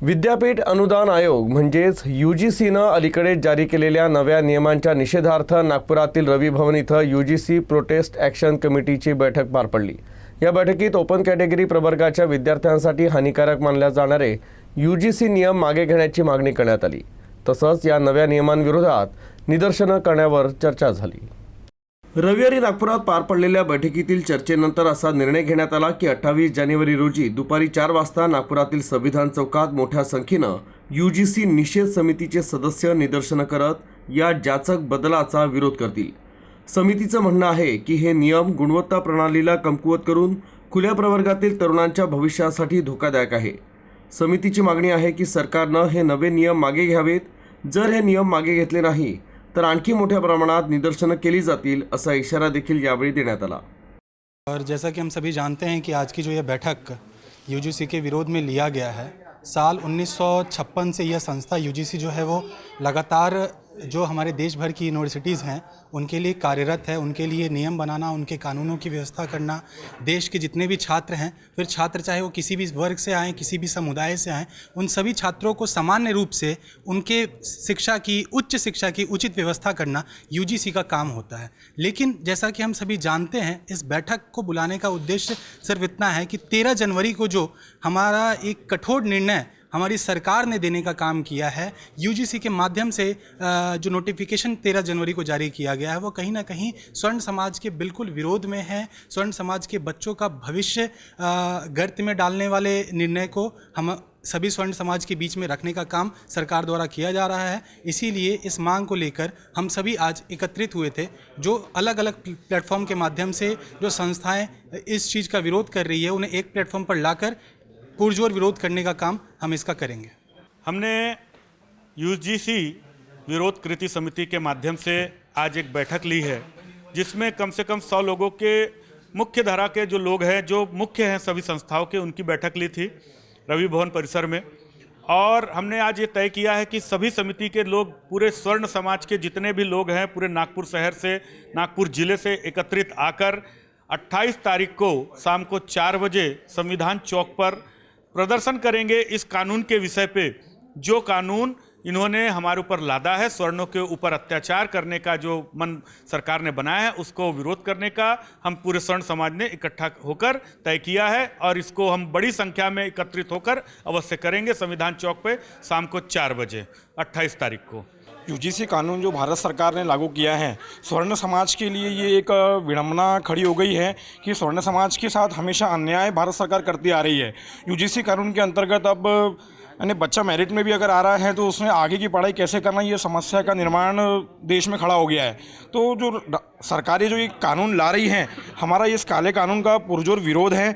विद्यापीठ अनुदान आयोग म्हणजेच UGCनं अलीकडे जारी केलेल्या नव्या नियमांच्या निषेधार्थ नागपुरातील रवी भवन इथं UGC प्रोटेस्ट ॲक्शन कमिटीची बैठक पार पडली। या बैठकीत ओपन कॅटेगरी प्रवर्गाच्या विद्यार्थ्यांसाठी हानिकारक मानले जाणारे UGC नियम मागे घेण्याची मागणी करण्यात आली। तसंच या नव्या नियमांविरोधात निदर्शनं करण्यावर चर्चा झाली। रविवारी नागपुरात पार पडलेल्या बैठकीतील चर्चेनंतर असा निर्णय घेण्यात आला की 28 जानेवारी रोजी दुपारी 4 वाजता नागपुरातील संविधान चौकात मोठ्या संख्येनं UGC निषेध समितीचे सदस्य निदर्शनं करत या जाचक बदलाचा विरोध करतील। समितीचं म्हणणं आहे की हे नियम गुणवत्ता प्रणालीला कमकुवत करून खुल्या प्रवर्गातील तरुणांच्या भविष्यासाठी धोकादायक आहे। समितीची मागणी आहे की सरकारनं हे नवे नियम मागे घ्यावेत। जर हे नियम मागे घेतले नाही तर आणखी मोठ्या प्रमाणात निदर्शनं केली जातील असा इशारा देखील यावेळी देण्यात आला। और जैसा कि हम सभी जानते हैं कि आज की जो ये बैठक UGC के विरोध में लिया गया है, साल 1956 से यह संस्था UGC जो है वो लगातार जो हमारे देश भर की यूनिवर्सिटीज़ हैं उनके लिए कार्यरत है। उनके लिए नियम बनाना, उनके कानूनों की व्यवस्था करना, देश के जितने भी छात्र हैं, फिर छात्र चाहे वो किसी भी वर्ग से आएँ, किसी भी समुदाय से आएँ, उन सभी छात्रों को सामान्य रूप से उनके शिक्षा की, उच्च शिक्षा की उचित व्यवस्था करना UGC का काम होता है। लेकिन जैसा कि हम सभी जानते हैं, इस बैठक को बुलाने का उद्देश्य सिर्फ इतना है कि 13 जनवरी को जो हमारा एक कठोर निर्णय हमारी सरकार ने देने का काम किया है, UGC के माध्यम से जो नोटिफिकेशन 13 जनवरी को जारी किया गया है वो कहीं ना कहीं स्वर्ण समाज के बिल्कुल विरोध में है। स्वर्ण समाज के बच्चों का भविष्य गर्त में डालने वाले निर्णय को हम सभी स्वर्ण समाज के बीच में रखने का काम सरकार द्वारा किया जा रहा है। इसीलिए इस मांग को लेकर हम सभी आज एकत्रित हुए थे। जो अलग अलग प्लेटफॉर्म के माध्यम से जो संस्थाएँ इस चीज़ का विरोध कर रही है, उन्हें एक प्लेटफॉर्म पर लाकर पुरजोर विरोध करने का काम हम इसका करेंगे। हमने UGC विरोध कृति समिति के माध्यम से आज एक बैठक ली है, जिसमें कम से कम 100 लोगों के मुख्य धारा के जो लोग हैं, जो मुख्य हैं सभी संस्थाओं के, उनकी बैठक ली थी रवि भवन परिसर में। और हमने आज ये तय किया है कि सभी समिति के लोग, पूरे स्वर्ण समाज के जितने भी लोग हैं, पूरे नागपुर शहर से, नागपुर जिले से एकत्रित आकर 28 तारीख को शाम को 4 बजे संविधान चौक पर प्रदर्शन करेंगे इस कानून के विषय पे। जो कानून इन्होंने हमारे ऊपर लादा है, स्वर्णों के ऊपर अत्याचार करने का जो मन सरकार ने बनाया है, उसको विरोध करने का हम पूरे स्वर्ण समाज ने इकट्ठा होकर तय किया है। और इसको हम बड़ी संख्या में एकत्रित होकर अवश्य करेंगे संविधान चौक पे शाम को 4 बजे 28 तारीख को। UGC कानून जो भारत सरकार ने लागू किया है, स्वर्ण समाज के लिए ये एक विडंबना खड़ी हो गई है कि स्वर्ण समाज के साथ हमेशा अन्याय भारत सरकार करती आ रही है। UGC कानून के अंतर्गत अब यानी बच्चा मेरिट में भी अगर आ रहा है तो उसने आगे की पढ़ाई कैसे करना, ये समस्या का निर्माण देश में खड़ा हो गया है। तो जो सरकारें जो ये कानून ला रही हैं, हमारा इस काले कानून का पुरजोर विरोध है।